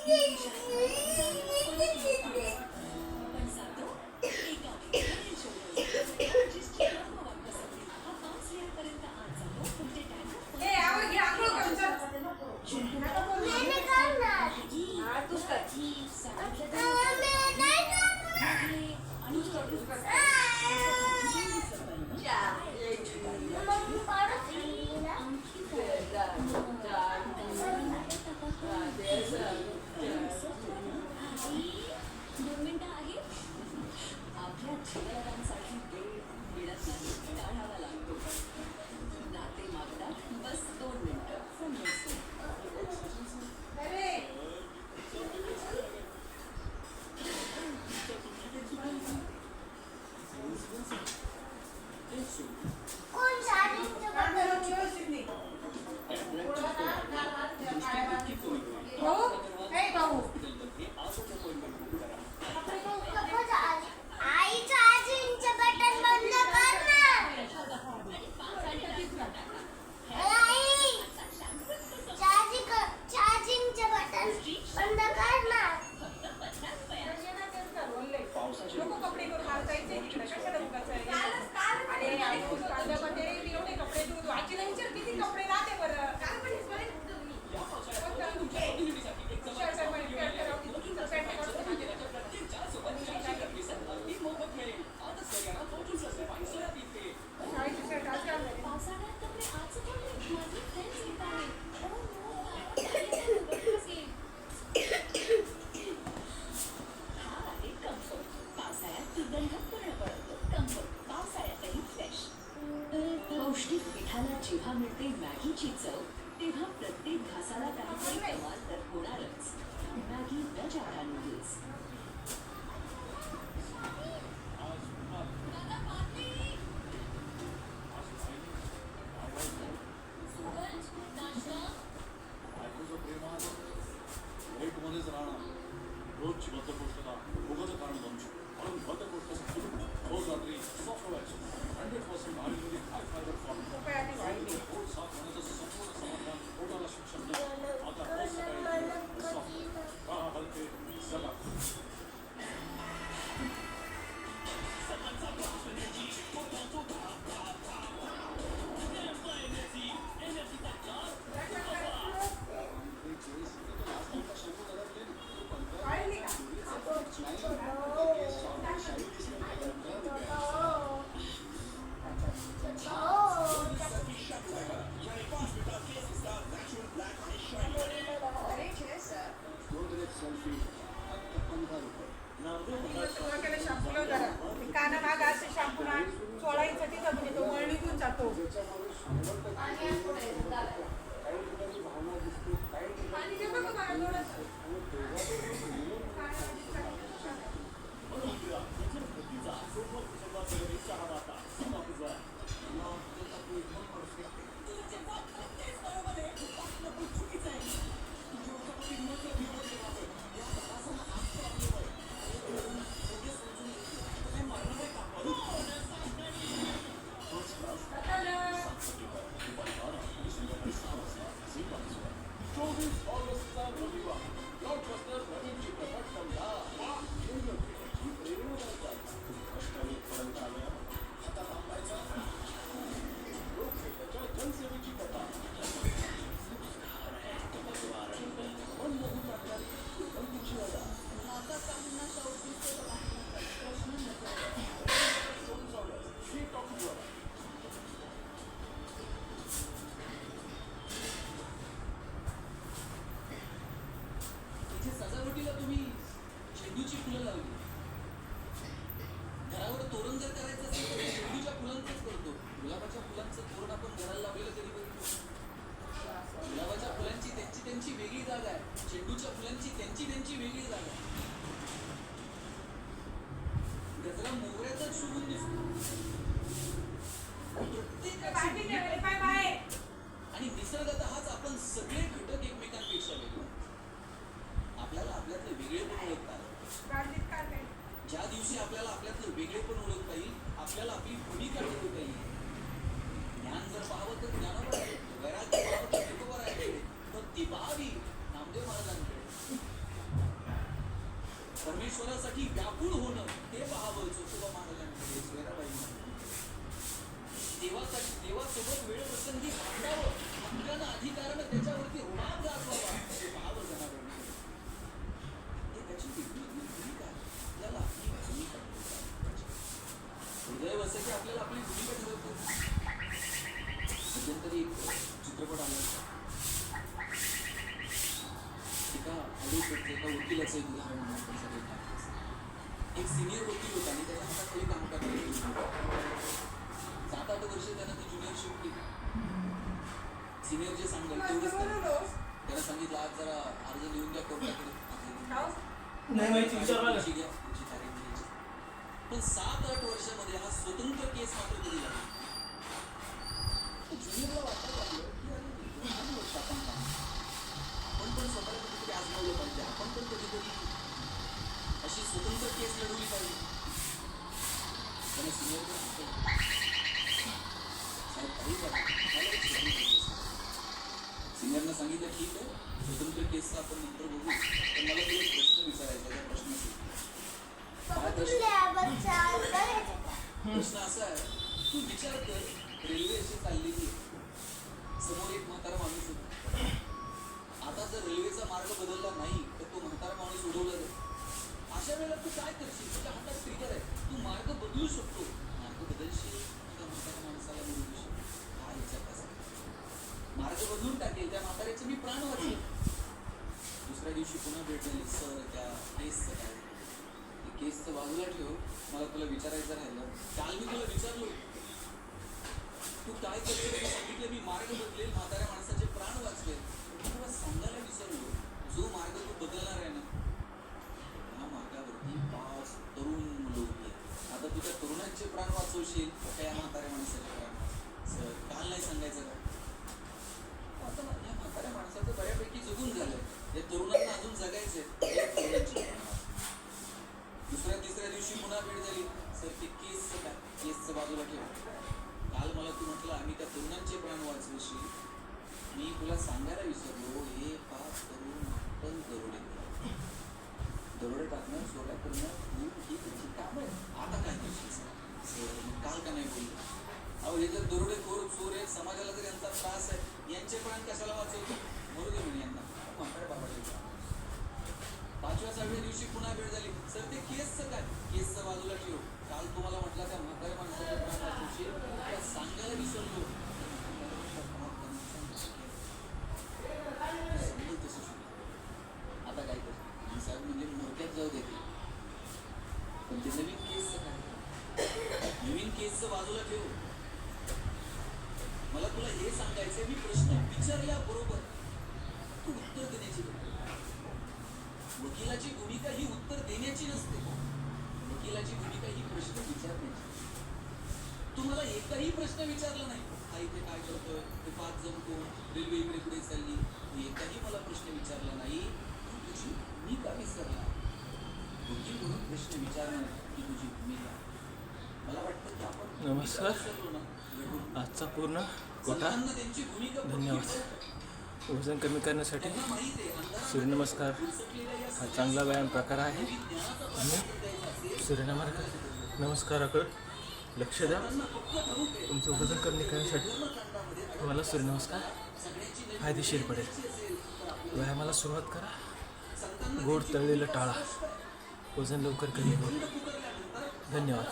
आपण जातो एका वेगळ्या शोधून जिसची नाव वापरसाठी हा 5 पर्यंत आज जातो तुमचे टॅग ए आवर घे आंघोळ करून चल मैंने करणार हा तूच कर मम्मी पाडत ना दोन मिनिटं आहे आपल्या जीवनासाठी वेळ मिळत नाही काढावा लागतो नाते मागतात बस 2 मिनिटं समजतो अरे कोण साडीचं काम बटन करून व्यवस्थित नाही भाऊ ए भाऊ आईचं आजींचं बटन बंद कर ना आई चार्जिंगचं बटन बंद कर ना नको कपडे करून मला जायचंय तिकडे कशाला उगाच आणि कांद्यामध्ये मी एवढे कपडे धुवून आजीला विचार किती कपडे राहते बरं पावसाळ्यात कपडे आज कोणी माझे फ्रेंड्स येत आहेत हा आहे कम्फर्ट पावसाळ्यात सुगंध पूर्ण पडतो कम्फर्ट पावसाळ्यातही फ्रेश पौष्टिक पिठाला जेव्हा मिळते मॅगीची चव तेव्हा प्रत्येक घासाला काहीतरी कमाल तर होणारच मॅगी नजारा नूडल्स मध्येच राहणार रोजची बद्धकोष्ठता भोगाचं कारण बनू शकतो म्हणून बद्धकोष्ठासाठी रोज रात्री सॉफ्ट व्हायचं 100% आयुर्वेदिक हाय फायबर फॉर्म पोट साफ होण्याचं संपूर्ण समाधान पोटाला शिक्षण देतं आता रोज सकाळी सॉफ्ट राहा हलके जगा काना माग असे शॅम्पू ना चोळायचं तिथं म्हणजे तो वळणी घेऊन जातो आणि ते बघा मला थोडंसं सजावटीला तुम्ही झेंडूची फुलं लावली घरावर तोरण जर करायचं असेल तर झेंडूच्या फुलांचंच करतो गुलाबाच्या फुलांचं तोरण आपण घराला लावलेलं कधी बघितलं गुलाबाच्या फुलांची त्यांची वेगळी जागा आहे झेंडूच्या फुलांची त्यांची वेगळी जागा आहे गजरा मोगऱ्याचाच शोभून दिसतो आणि निसर्गतःच आपण सगळे घटक एकमेकांपेक्षा वेगळे आपल्याला आपल्यातले वेगळेपण ओळखतात ज्या दिवशी आपल्याला आपल्यातलं वेगळेपण ओळखता येईल आपल्याला आपली भूमिका ठरवता येईल ज्ञान जर पाहावं तर ज्ञानावर आहे वैराग्य पाहावं तर तुकोबर आहे भक्ती पाहावी नामदेव महाराजांकडे परमेश्वरासाठी व्याकुळ होणं हे पाहावं ज्योतिबा महाराजांकडे सोयराबाईंना. देवासोबत वेळ प्रसंगी भांडावं, हक्कानं अधिकारानं त्याच्यावरती रुबाब गाजवावा हे पाहावं जनावरांकडे. हे त्याची वेगळी भूमिका आहे. आपल्याला आपली भूमिका ठरवायची. दुर्दैव असं की आपल्याला आपली भूमिका ठरवतो. मध्यंतरी एक चित्रपट आला होता. एका वकिलाचं एक उदाहरण म्हणून आपण सगळे टाकतो. एक सिनियर वकील होता आणि त्याच्या हाताखाली काम करणारे 7-8 वर्ष त्यानं ती ज्युनियरशिप केली. सिनियर जे सांगेल तेवढंच त्यानं सांगितलं, आज जरा अर्ज लिहून द्या कोर्टाकडे. पुढची तारीख द्यायची. पण 7-8 वर्षामध्ये हा स्वतंत्र केस मात्र कधी झाला. ज्युनियरला वाटायला लागलं की आपण पण स्वतःला कधीतरी आजमावलं पाहिजे, आपण पण कधीतरी अशी स्वतंत्र केस लढवली पाहिजे. त्याने सिनियर सिनियरनं सांगितलं, ठीक आहे, स्वतंत्र केसचा आपण नंतर बघू, पण मला तुला एक प्रश्न विचारायचा. त्या प्रश्न असा आहे, तू विचार कर, रेल्वे अशी चाललेली आहे, समोर एक म्हातारा माणूस होता. आता जर रेल्वेचा मार्ग बदलला नाही तर तो म्हातारा माणूस उडवला जाईल. अशा वेळेला तू काय करशील? तुझ्या हातात ट्रिगर आहे, तू मार्ग बदलू शकतो. मार्ग बदलशील त्या म्हातारा माणसाला बदलू शकतो. हा विचार कसा मार्ग बदलून टाकेल त्या म्हाताऱ्याचे मी प्राण वाचले. दुसऱ्या दिवशी पुन्हा भेट झाली. सर, त्या केसचं काय? केसचं बाजूला ठेव, मला तुला विचारायचं राहिलं. काल मी तुला विचारलो तू काय करतो. सांगितलं मी मार्ग बदलेल, म्हाताऱ्या माणसाचे प्राण वाचले. तुला सांगायला विसरलो, जो मार्ग तू बदलणार आहे ना, त्या मार्गावरती 5 तरुण मुलं होती. आता तू त्या तरुणांचे प्राण वाचवशील का या म्हाताऱ्या माणसाचे प्राण? सर, काल नाही सांगायचं का? आता या म्हाताऱ्या माणसाचं बऱ्यापैकी जगून झालंय, या तरुणांना अजून जगायचंय. दुसऱ्या तिसऱ्या दिवशी पुन्हा भेट झाली. सर, ते केसचं काय? केसचं बाजूला ठेव. काल मला तू म्हटलं आम्ही त्या तरुणांचे प्राण वाचवशील. मी तुला सांगायला विसरलो, हे 5 तरुण आपण दरोडे टाकणं, चोऱ्या करणं ही त्याची काम आहे. आता काय करशील? सर, काल का नाही बोललो? अहो, हे जर दरोडेखोर चोर आहेत, समाजाला जर यांचा त्रास आहे, यांचे प्राण कशाला वाचवतो? मरू दे म्हणे यांना. म्हाताऱ्या बाबाचे 5व्या-6व्या दिवशी पुन्हा भेट झाली. सर, ते केसचं काय? केसचं बाजूला ठेव. काल तुम्हाला म्हटलं त्या म्हाताऱ्या माणसाचे प्राण वाचवशील, त्या सांगायला विसरलो. आता काय कर? साहेब म्हणजे मोठ्यात जाऊ देते, पण ते नवीन केसचं काय? नवीन केसचं बाजूला ठेव. मला तुला हे सांगायचं, मी प्रश्न विचारल्याबरोबर तू उत्तर देण्याची. वकिलाची भूमिका ही उत्तर देण्याची नसते. वकिलाची भूमिका ही प्रश्न विचारण्याची. तुम्हाला एकही प्रश्न विचारला नाही, हा इथे काय करतोय, ते 5 जण कोण, रेल्वे इकडे पुढे चालली, एकही मला प्रश्न विचारला नाही. तुझी भूमिका विसरला. वकील म्हणून प्रश्न विचारणं ही तुझी भूमिका. मला वाटतं की आपण नमस्कार. आजचा पूर्ण कोटा धन्यवाद. वजन कमी करण्यासाठी सूर्यनमस्कार हा चांगला व्यायाम प्रकार आहे आणि सूर्यनमस्काराकडे लक्ष द्या. तुमचं वजन कमी करण्यासाठी तुम्हाला सूर्यनमस्कार फायदेशीर पडेल. व्यायामाला सुरुवात करा, गोड तळलेलं टाळा, वजन लवकर कमी होईल. धन्यवाद.